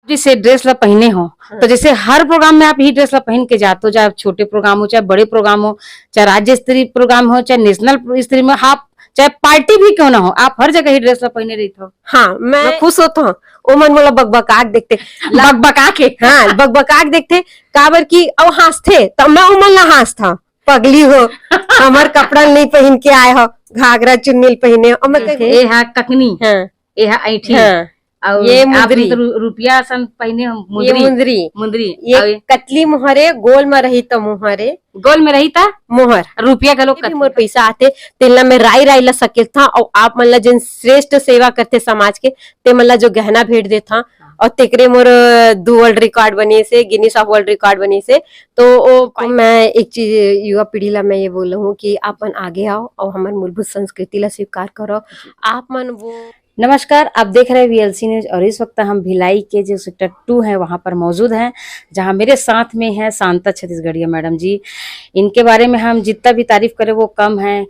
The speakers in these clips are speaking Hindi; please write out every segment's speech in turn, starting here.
जैसे ड्रेस ला पहने हो तो जैसे हर प्रोग्राम में आप यही ड्रेस ला पहन के जाते हो, चाहे छोटे प्रोग्राम हो चाहे बड़े प्रोग्राम हो, चाहे राज्य स्तरीय प्रोग्राम हो चाहे नेशनल स्तरीय में, आप चाहे पार्टी भी क्यों ना हो, आप हर जगह ही ड्रेस ला पहने रहते हो। हाँ, मैं खुश होता हूँ। ओ मन मोला बकबकाक देखते, बकबका के हाँ बकबकाक देखते काबर की औ हंसते तो मैं उमन ला हंसता, पगली हो हमार कपड़ा नहीं पहन के आए हो, घाघरा चुन्नी पहने और मैं ए हा ककनी, हाँ ए हा ऐठी, हाँ और ये आप मुंदरी, तो रुपया सन पहने हो, ये मुंदरी मुंदरी, और ये कतली मोहरे गोल में रही तो मोहरे गोल में रही था मोहर रुपया का लोग भी मोर पैसा आते तेला में राय राय ला सके था। और आप मन ला जिन श्रेष्ठ सेवा करते समाज के ते मन ला जो गहना भेंट दे था और तेकरे मोर 2 वर्ल्ड रिकॉर्ड बनी से, गिनीज ऑफ वर्ल्ड रिकॉर्ड बनी से। तो मैं एक चीज युवा पीढ़ी ला मैं ये बोल रहा हूँ कि आप मन आगे आओ और हमारे मूलभूत संस्कृति ला स्वीकार करो। आप मन वो नमस्कार, आप देख रहे हैं वीएलसी न्यूज और इस वक्त हम भिलाई के जो सेक्टर 2 है वहां पर मौजूद हैं, जहां मेरे साथ में है शांता छत्तीसगढ़िया मैडम जी। इनके बारे में हम जितना भी तारीफ करें वो कम है।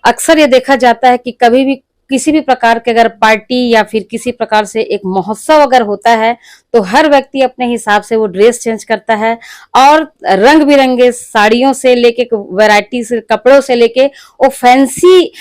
अक्सर ये देखा जाता है कि कभी भी किसी भी प्रकार के अगर पार्टी या फिर किसी प्रकार से एक महोत्सव अगर होता है तो हर व्यक्ति अपने हिसाब से वो ड्रेस चेंज करता है और रंग बिरंगे साड़ियों से लेके वैरायटी से कपड़ों से लेके वो फैंसी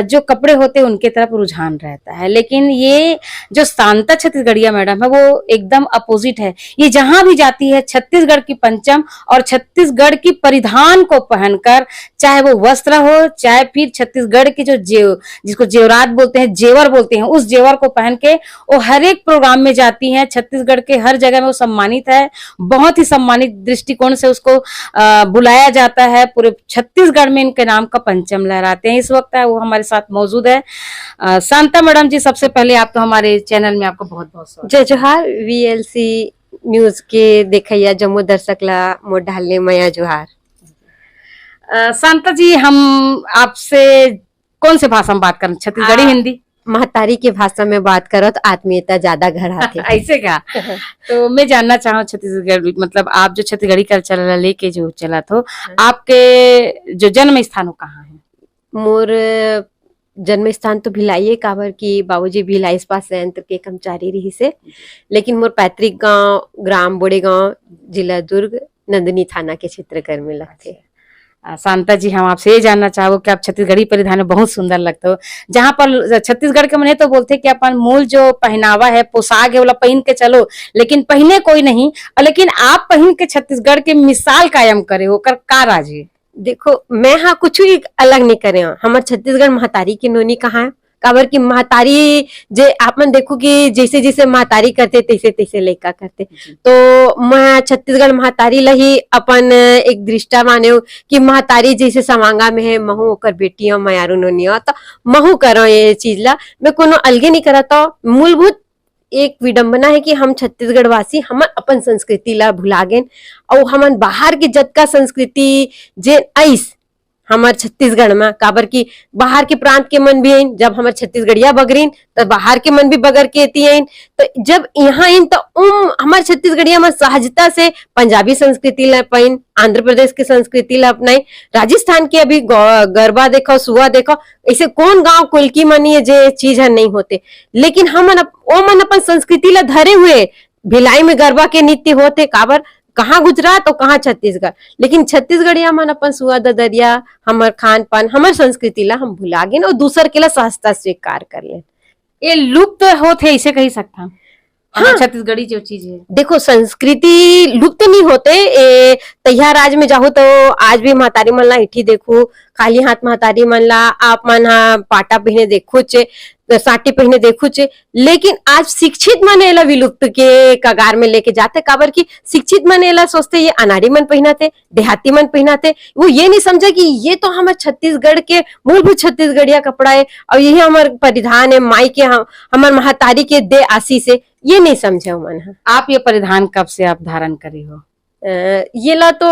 जो कपड़े होते हैं उनके तरफ रुझान रहता है। लेकिन ये जो शांता छत्तीसगढ़िया मैडम है वो एकदम अपोजिट है। ये जहां भी जाती है छत्तीसगढ़ की पंचम और छत्तीसगढ़ की परिधान को पहनकर, चाहे वो वस्त्र हो चाहे फिर छत्तीसगढ़ की जो जिसको जेवरात बोलते हैं, जेवर बोलते हैं, उस जेवर को पहन के वो हर एक प्रोग्राम में जाती हैं। छत्तीसगढ़ के हर जगह में वो सम्मानित है, बहुत ही सम्मानित दृष्टिकोण से उसको बुलाया जाता है। पूरे छत्तीसगढ़ में इनके नाम का पंचम लहराते हैं। इस वक्त है वो हमारे साथ मौजूद है। शांता मैडम जी, सबसे पहले आप तो हमारे चैनल में आपको बहुत बहुत स्वागत। जय जोहार। वीएलसी न्यूज के देखैया जम्मू दर्शक ला मोर ढालने मया जोहार। शांता जी, हम आपसे कौन से भाषा में बात करें, छत्तीसगढ़ी हिंदी? महतारी के भाषा में बात करो तो आत्मीयता ज्यादा घर आते ऐसे क्या? तो मैं जानना चाहूँ छत्तीसगढ़ मतलब आप जो छत्तीसगढ़ी कल्चर लेके जो चला तो आपके जो जन्म स्थान हो कहाँ है? मोर जन्म स्थान तो भिलाई है, काबर की बाबूजी भिलाई इस्पात संयंत्र के कर्मचारी रही से, लेकिन मोर पैतृक गांव ग्राम बोड़े गांव जिला दुर्ग नंदनी थाना के क्षेत्र में लगते। शांता जी, हम आपसे ये जानना चाहो कि आप छत्तीसगढ़ी परिधान में बहुत सुंदर लगते हो। जहाँ पर छत्तीसगढ़ के मने तो बोलते कि अपन मूल जो पहनावा है, पोशाक है, वो पहन के चलो, लेकिन पहने कोई नहीं, लेकिन आप पहन के छत्तीसगढ़ के मिसाल कायम करे हो कर का राज है? देखो, मैं हाँ कुछ ही अलग नहीं करे। हमारे छत्तीसगढ़ महतारी की नोनी कहाँ है, काबर की महतारी जे आप मन देखो कि जैसे जैसे महतारी करते तैसे तैसे लड़का करते। तो मैं छत्तीसगढ़ महतारी लही अपन एक दृष्टा माने कि महतारी जैसे समांगा में है, महू ओकर बेटी हो, मयारू नोनी हो, तो महू करो ये चीज ला। मैं कोनो अलगे नहीं करता। मूलभूत एक विडंबना है कि हम छत्तीसगढ़ वासी हमन अपन संस्कृति ला भुला गए और हमन बाहर के जतका संस्कृति जे आइस हमार छत्तीसगढ़ में, काबर की बाहर के प्रांत के मन भी आइन, जब हमार छत्तीसगढ़िया बगरीन तो बाहर के मन भी बगर के एती आइन। तो जब यहाँ आइन तो हमार छत्तीसगढ़िया में सहजता से पंजाबी संस्कृति ला अपनाइन, आंध्र प्रदेश की संस्कृति ला अपनाइन, राजस्थान के अभी गरबा देखो, सुआ देखो, ऐसे कौन गांव कुलकी मनी है जे चीज है नहीं होते। लेकिन हमन अपन संस्कृति ला धरे हुए भिलाई में गरबा के नृत्य होते, काबर कहाँ गुजरात और कहाँ छत्तीसगढ़, लेकिन छत्तीसगढ़िया मन अपन सुआ ददरिया हमार खान पान हमार संस्कृति ला हम भुला गए और दूसर के ला सहजता स्वीकार कर ले। ये लुप्त होते ऐसे कही सकता। हाँ, छत्तीसगढ़ी जो चीज है, देखो संस्कृति लुप्त नहीं होते। तैया राज में जाओ तो आज भी महतारी मन ला इठी देखो, खाली हाथ महतारी मन ला आप मन हा पाटा पहने देखो चे, साटी पहने देखो चे, लेकिन आज शिक्षित मन एला विलुप्त के कगार में लेके जाते। काबर की शिक्षित मन एला सोचते ये अनाड़ी मन पहनाते, देहाती मन पहनाते, वो ये नहीं समझे कि ये तो हमारे छत्तीसगढ़ के मूलभूत छत्तीसगढ़िया कपड़ा है और यही हमारे परिधान है, माई के हमारे महतारी के दे आशीष है, ये नहीं समझे मन। आप ये परिधान कब से आप धारण करे हो? ये ला तो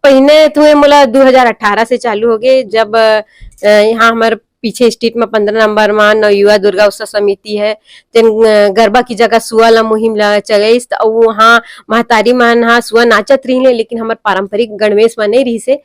पहने तो मोला 2018 से चालू हो गए, जब यहाँ हमारे पीछे स्ट्रीट में 15 नंबर में नव युवा दुर्गा उत्सव समिति है, जिन गरबा की जगह सुआ ला मुहिम ला चलाइस। वहाँ महतारी मन हाँ सुआ नाचत रही, लेकिन हमारे पारंपरिक गणवेश में नहीं रही से।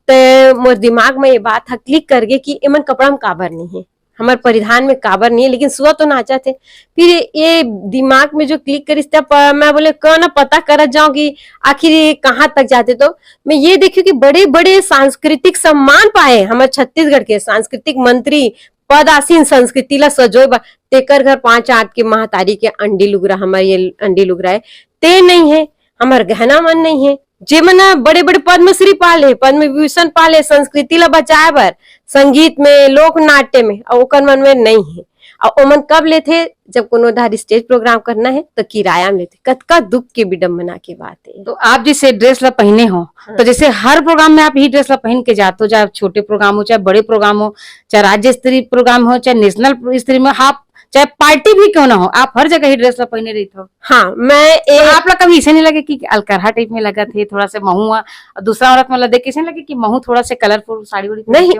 तो मोर दिमाग में ये बात क्लिक कर गई कि एमन कपड़ा में काबर नहीं है। हमारे परिधान में काबर नहीं है, लेकिन सुबह तो नाचा थे। फिर ये दिमाग में जो क्लिक करी तब मैं बोले क्यों ना पता कर जाऊं कि आखिर ये कहाँ तक जाते। तो मैं ये देखी कि बड़े बड़े सांस्कृतिक सम्मान पाए हमारे छत्तीसगढ़ के सांस्कृतिक मंत्री पद आसीन संस्कृति ला सजोय बा। तेकर घर 5 आठ के महतारी के अंडी लुगरा, हमारे ये अंडी लुगरा है ते नहीं है, हमार गहना मन नहीं है। जे मन बड़े बड़े पद्मश्री पाले, पद्म विभूषण पाले संस्कृति ला बचाए बर, संगीत में, लोक नाट्य में, और ओकर मन में नहीं है। और ओमन कब लेथे जब कोनो धार स्टेज प्रोग्राम करना है तो किराया में लेथे। कतका दुख के विडम्बना की बात है। तो आप जैसे ड्रेस ला पहने हो, तो जैसे हर प्रोग्राम में आप यही ड्रेस ला पहन के जाते हो, चाहे छोटे प्रोग्राम हो, चाहे बड़े प्रोग्राम हो, चाहे राज्य स्तरीय प्रोग्राम हो, चाहे नेशनल स्तरीय में, आप चाहे पार्टी भी क्यों ना हो, आप हर जगह ही ड्रेस ला पहने रहते हो। हाँ, मैं तो आप लोग कभी ऐसे नहीं लगे कि अलकरहा टाइप में लगा थे, थोड़ा सा महू हुआ, और दूसरा औरत मतलब देख के ऐसे नहीं लगे कि महू थोड़ा सा कलरफुल साड़ी वाड़ी नहीं,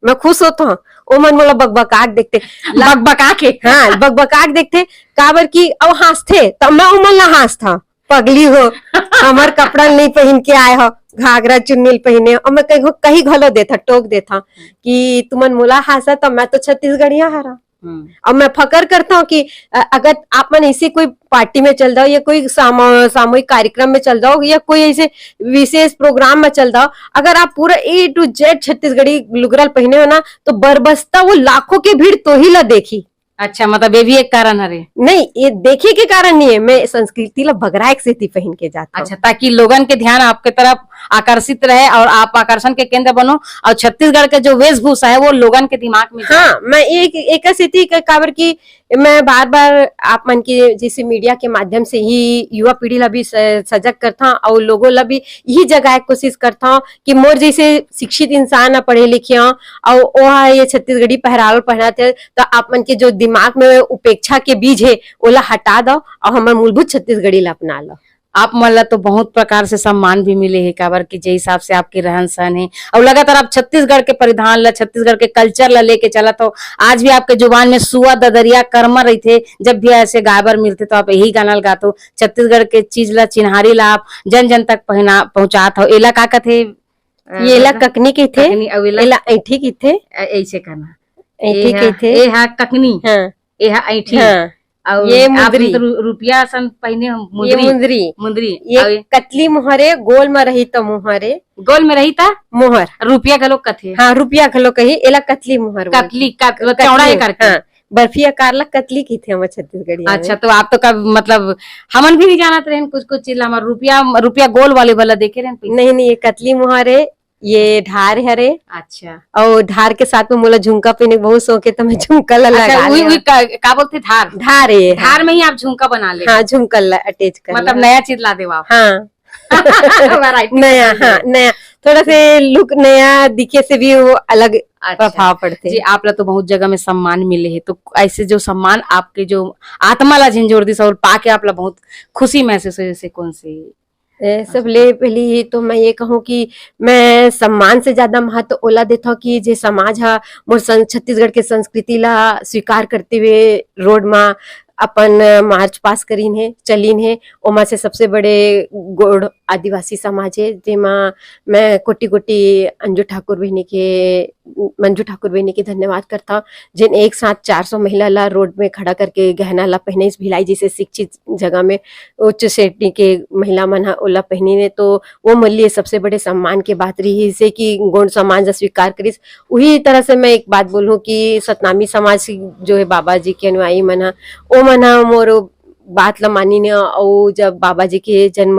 मैं खुश होता हूँ। ओ मन मोला बकबकाट देखते, बकबका के, हाँ बकबकाट देखते काबर की अब हंसते तब मैं उमन ला हंस था, पगली हो हमार कपड़ा नहीं पहन के आए हो, घाघरा चुन्नी पहने, और मैं कहीं घलो देता, टोक देता कि तुमन मोला हंसा तो मैं तो छत्तीसगढ़िया हरा। अब मैं फकर करता हूँ कि अगर आप मन ऐसी कोई पार्टी में चल जाओ, या कोई सामूहिक कार्यक्रम में चल जाओ, या कोई ऐसे विशेष प्रोग्राम में चल जाओ, अगर आप पूरा A to Z छत्तीसगढ़ी लुगरल पहने हो ना, तो बरबस्ता वो लाखों की भीड़ तो ही ला देखी। अच्छा, मतलब ये भी एक कारण है? नहीं, ये देखे के कारण नहीं है, मैं संस्कृति ला बगराइक से पहन के जाता। अच्छा, ताकि लोगन के ध्यान आपके तरफ आकर्षित रहे और आप आकर्षण के केंद्र बनो, और छत्तीसगढ़ का जो वेशभूषा है वो लोगन के दिमाग में। हाँ, मैं एक स्थिति काबर की मैं बार बार आप मन की जैसे मीडिया के माध्यम से ही युवा पीढ़ी ला भी सजग करता हूँ, और लोगों ला भी यही जगह कोशिश करता हूँ कि मोर जैसे शिक्षित इंसान पढ़े लिखे हो और वो ये छत्तीसगढ़ी पहरावा पहनाते, तो आप मन के जो दिमाग में उपेक्षा के बीज है ओला हटा दो और हमारे मूलभूत छत्तीसगढ़ी ला अपना लो। आप मतलब तो बहुत प्रकार से सम्मान भी मिले है काबर की जे हिसाब से आपके रहन सहन है, और लगातार आप छत्तीसगढ़ के परिधान ला, छत्तीसगढ़ के कल्चर ला लेके चला, तो आज भी आपके जुबान में सुआ ददरिया कर्मा रही थे। जब भी ऐसे गायबर मिलते तो आप यही गाना गाते हो, छत्तीसगढ़ के चीज ला, चिन्हारी ला आप जन जन तक पहुंचाते हो। एला का थे, ये ला ककनी के थे, एला ऐठी के थे, ऐसे करना ऐठी के थे, ए हा ककनी, हाँ ए हा ऐठी, हाँ, और ये आप मुंदरी, तो रुपया सन पहने हो, ये मुंदरी, मुंदरी, ये कतली मुहरे गोल में रही तो मुहरे, गोल में रही था मुहर, रुपया गलो कथे, हाँ रुपया गलो कही, एला कतली मुहर, कतली चौड़ा है करके, हाँ, बर्फी आकार ला कतली की थे हमारे छत्तीसगढ़ी। अच्छा, तो आप तो कब मतलब हमन भी नहीं जानते रहे कुछ कुछ चीज, हमारा रुपया गोल वाले वाला देखे रहे। नहीं, ये कतली मुहर है, ये ढार हरे। अच्छा, और ढार के साथ में मोला झुमका पहने बहुत शौक है, तो मैं झुमका ला लगा का बोलते धार, धार है, धार में ही आप झुमका बना ले। हाँ, झुमका ला अटैच कर, मतलब नया चीज ला दे आप। हाँ नया, हाँ नया, थोड़ा से लुक नया दिखे से भी वो अलग प्रभाव पड़ते जी। आप लोग तो बहुत जगह में सम्मान मिले है, तो ऐसे जो सम्मान आपके जो आत्मा ला झंझोड़ दी और पाके आप लोग बहुत खुशी महसूस है, जैसे कौन से? सब ले पहली तो मैं ये कहूँ कि मैं सम्मान से ज्यादा महत्व ओला देता हूँ कि जे समाज है मोर छत्तीसगढ़ के संस्कृति ला स्वीकार करते हुए रोड में अपन मार्च पास करीन है, चलीन है। ओमा से सबसे बड़े गोड़ आदिवासी समाज है, जेमा मैं कोटि कोटि मंजू ठाकुर बहनी के धन्यवाद करता हूँ, जिन एक साथ 400 महिला ला रोड में खड़ा करके गहना ला पहने इस भिलाई जैसे शिक्षित जगह में उच्च श्रेणी के महिला मन ओला पहनी ने, तो वो मन लिए सबसे बड़े सम्मान के बात रही से कि गौड़ समाज स्वीकार करिस। वही तरह से मैं एक बात बोलूँ कि सतनामी समाज जो है बाबा जी के अनुयायी मन ओ मना मोर बात ला मानी ने, और जब बाबा जी के जन्म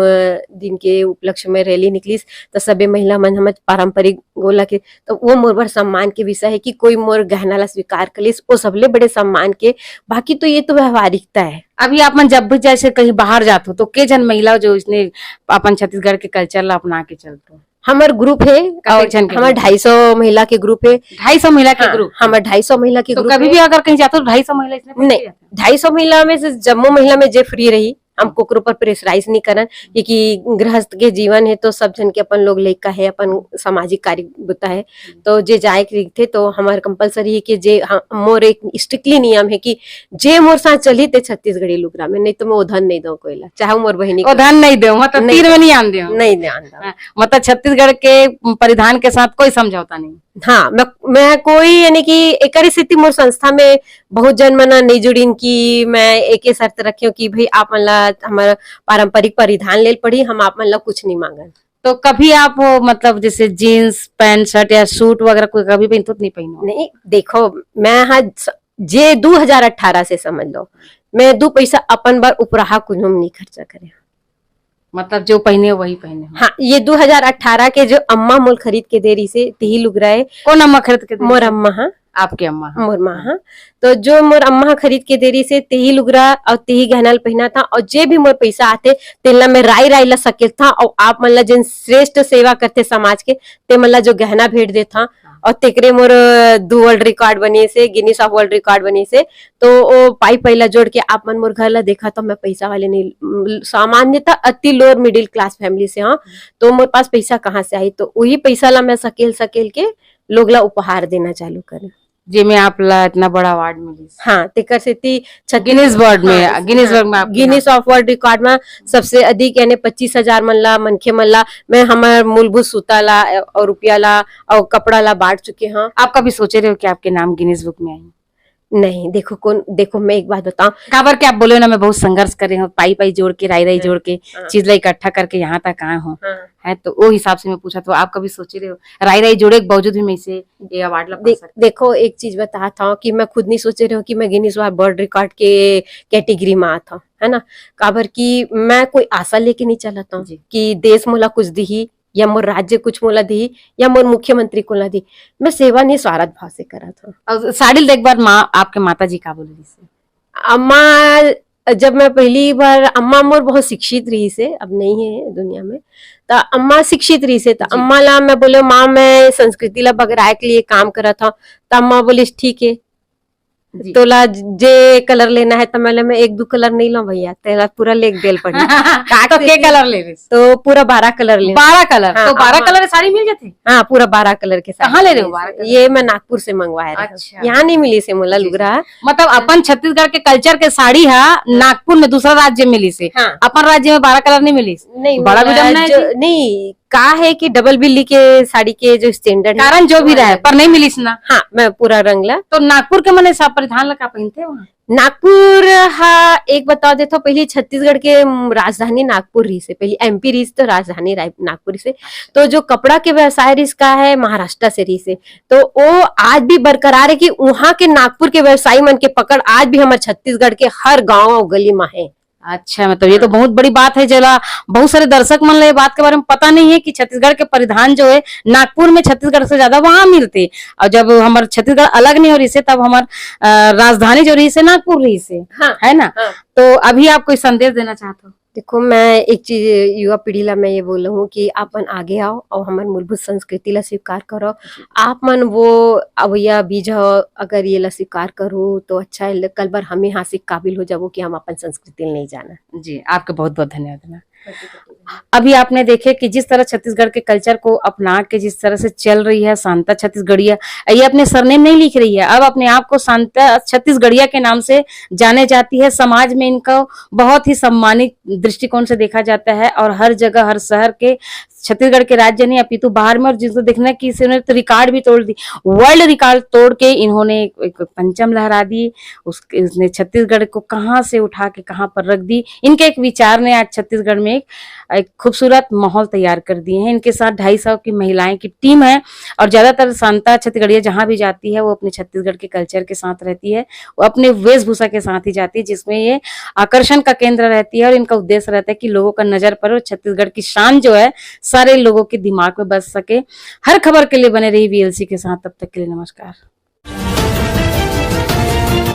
दिन के उपलक्ष्य में रैली निकली तो सभी महिला मन हम पारंपरिक गोला के, तो वो मोर बर सम्मान के विषय है कि कोई मोर गहना ला स्वीकार कर लिस, वो सबले बड़े सम्मान के। बाकी तो ये तो व्यवहारिकता है। अभी आप मन जब भी जैसे कहीं बाहर जाते हो तो के जन महिला जो इसने अपन छत्तीसगढ़ के कल्चर ला अपना के चलते हो? हमार ग्रुप है, हमारे 250 महिला के ग्रुप है। 250 महिला के ग्रुप? हमारे 250 महिला के ग्रुप। कभी भी अगर कहीं जाते हो 250 महिला इसमें? नहीं, 250 महिला में से जम्मू महिला में जे फ्री रही, हम कोकरो पर प्रेशराइज नहीं करन, क्योंकि गृहस्थ के जीवन है तो सब जन के अपन लोग लेका है, अपन सामाजिक कार्य होता है, तो जे जाए थे तो हमारे कंपलसरी है कि जे मोर एक स्ट्रिक्टली नियम है कि जे मोर साथ चली ते छत्तीसगढ़ी लुगरा में, नहीं तो मैं उधन नहीं दूं कोयला, चाहे मोर बहनी उधन नहीं दो, मतलब तीर में नहीं आन दो, नहीं ध्यान दो, मतलब छत्तीसगढ़ के परिधान के साथ कोई समझौता नहीं। हाँ, मैं कोई यानी कि एकरी स्थिति मोर संस्था में बहुत जन मना नहीं जुड़ीन कि मैं एक शर्त रखियो कि भाई आप मन ला हमारा पारंपरिक परिधान लेल पड़ी, हम आप मन ला कुछ नहीं मांगन। तो कभी आप मतलब जैसे जीन्स पैंट शर्ट या सूट वगैरह कोई कभी पहनते तो नहीं पहनो? नहीं, देखो मैं हाँ जे 2018 से समझ लो, मैं 2 पैसा अपन बार उपराहा कुछ नहीं खर्चा करे। मतलब जो पहने वही पहने? हाँ, ये 2018 के जो अम्मा मोल खरीद के दे रही से तिही लुगराए। कौन अम्मा खरीद के दे रही? मोर अम्मा। हाँ, आपके अम्मा? मोर माँ। हाँ, तो जो मोर अम्मा खरीद के दे रही से तेही लुगरा और तेही गहना पहना था, और जे भी मोर पैसा आते तेला में राय राय ला सके था, और आप मन ला जिन श्रेष्ठ सेवा करते समाज के ते मन ला जो गहना भेंट दे था, और तेकरे मोर 2 वर्ल्ड रिकॉर्ड बनी से, गिनीस ऑफ वर्ल्ड रिकॉर्ड बनी से। तो वो पाई पहला जोड़ के आप मन मोर घर ला देखा तो मैं पैसा वाले नहीं, सामान्यतः अति लोअर मिडिल क्लास फैमिली से। हाँ, तो मोर पास पैसा कहाँ से आई, तो वही पैसा ला मैं सकेल सकेल के लोग ला उपहार देना चालू करे, जिसमें आप ला इतना बड़ा अवार्ड मिली। हाँ, तेकर से गिनीज वर्ल्ड में, गिनीज वर्ल्ड में, गिनीज ऑफ वर्ल्ड रिकॉर्ड में सबसे अधिक यानी 25,000 मन ला मनखे मन ला मैं हमार मूलभूत सूता ला और रुपया ला और कपड़ा ला बांट चुके हैं। आप कभी सोचे रहे हो कि आपके नाम गिनीज बुक में आई? नहीं, देखो मैं एक बात बताऊं, खबर के आप बोले ना मैं बहुत संघर्ष कर रही हूँ, पाई पाई जोड़ के राई जोड़ के चीज ला इकट्ठा करके यहाँ तक आए हूँ, है तो वो हिसाब से मैं पूछा। तो आप कभी सोचे रहे हो राई जोड़े के बावजूद भी मैं इसे ये अवार्ड ला पा सकती? देखो एक चीज बता था कि मैं खुद नहीं सोचे रही हूँ कि मैं गिनीज वर्ल्ड रिकॉर्ड के कैटेगरी में आता, है ना। काबर की मैं कोई आशा लेके नहीं चलाता हूँ कि देश मोला कुछ दी या मोर राज्य कुछ मोला दी या मोर मुख्यमंत्री को ला दी, मैं सेवा नहीं स्वार्थ भाव से करा था। और साड़ी देख बार माँ आपके माता जी का बोले से? अम्मा जब मैं पहली बार, अम्मा मोर बहुत शिक्षित रही से, अब नहीं है दुनिया में, तो अम्मा शिक्षित रही से, तो अम्मा ला मैं बोले माँ मैं संस्कृति ला बगराए के लिए काम करा था, तो अम्मा बोली ठीक है तो ला जे कलर लेना है, तो मैं 1-2 कलर नहीं लो भैया, तेरा पूरा लेक देल पड़ी। तो के कलर ले रहे? तो पूरा 12 कलर ले। 12 कलर? हाँ, तो 12 कलर की साड़ी मिल जाती? हाँ, पूरा 12 कलर के साड़ी। कहाँ ले रहे हो 12 कलर? ये मैं नागपुर से मंगवाया। अच्छा, यहाँ नहीं मिली से मोला लुगरा। मतलब अपन छत्तीसगढ़ के कल्चर के साड़ी है नागपुर में दूसरा राज्य में मिली से, अपन राज्य में 12 कलर नहीं मिली? नहीं, बड़ा नहीं कहा है कि डबल बिल्ली के साड़ी के जो स्टैंडर्ड कारण जो भी रहे पर नहीं मिली ना। हाँ, मैं पूरा रंग ला। तो नागपुर के मने सब परिधान लगा पहनते वहाँ? नागपुर, हाँ एक बता देता, पहले छत्तीसगढ़ के राजधानी नागपुर रही से, पहले एमपी रही तो राजधानी नागपुर से। तो जो कपड़ा के व्यवसाय रही का है महाराष्ट्र से रही से, तो वो आज भी बरकरार है कि वहाँ के नागपुर के व्यवसायी मन के पकड़ आज भी हमारे छत्तीसगढ़ के हर गांव और गली में है। अच्छा, मतलब ये तो बहुत बड़ी बात है, जरा बहुत सारे दर्शक मन ले बात के बारे में पता नहीं है कि छत्तीसगढ़ के परिधान जो है नागपुर में छत्तीसगढ़ से ज्यादा वहां मिलते, और जब हमारे छत्तीसगढ़ अलग नहीं हो रही से तब हमारे राजधानी जो रही से नागपुर रही से, है ना। तो अभी आप कोई संदेश देना चाहते हो? देखो मैं एक चीज युवा पीढ़ी ला मैं ये बोल रहा हूँ कि आप मन आगे आओ और हमारे मूलभूत संस्कृति ला स्वीकार करो। आप मन वो अवैया बीज हो, अगर ये ला स्वीकार करो तो अच्छा है, कल बार हमें हासिल काबिल हो जाओ कि हम अपन संस्कृति नहीं जाना। जी, आपका बहुत बहुत धन्यवाद। अभी आपने देखे कि जिस तरह छत्तीसगढ़ के कल्चर को अपना के जिस तरह से चल रही है शांता छत्तीसगढ़िया, ये अपने सरनेम नहीं लिख रही है, अब अपने आप को शांता छत्तीसगढ़िया के नाम से जाने जाती है। समाज में इनका बहुत ही सम्मानित दृष्टिकोण से देखा जाता है, और हर जगह हर शहर के छत्तीसगढ़ के राज्य नहीं अपितु बाहर में, और जिसको देखना कि इन्होंने तो रिकॉर्ड भी तोड़ दी, वर्ल्ड रिकॉर्ड तोड़ के इन्होंने एक पंचम लहरा दी। उसने छत्तीसगढ़ को कहाँ से उठा के कहाँ पर रख दी। इनके एक विचार ने आज छत्तीसगढ़ में एक खूबसूरत माहौल तैयार कर दिए हैं। इनके साथ 250 की महिलाएं की टीम है, और ज्यादातर शांता छत्तीसगढ़िया जहां भी जाती है वो अपने छत्तीसगढ़ के कल्चर के साथ रहती है, वो अपने वेशभूषा के साथ ही जाती है, जिसमें ये आकर्षण का केंद्र रहती है। और इनका उद्देश्य रहता है कि लोगों का नजर पर छत्तीसगढ़ की शान जो है सारे लोगों के दिमाग में बस सके। हर खबर के लिए बने रही वीएलसी के साथ, तब तक के लिए नमस्कार।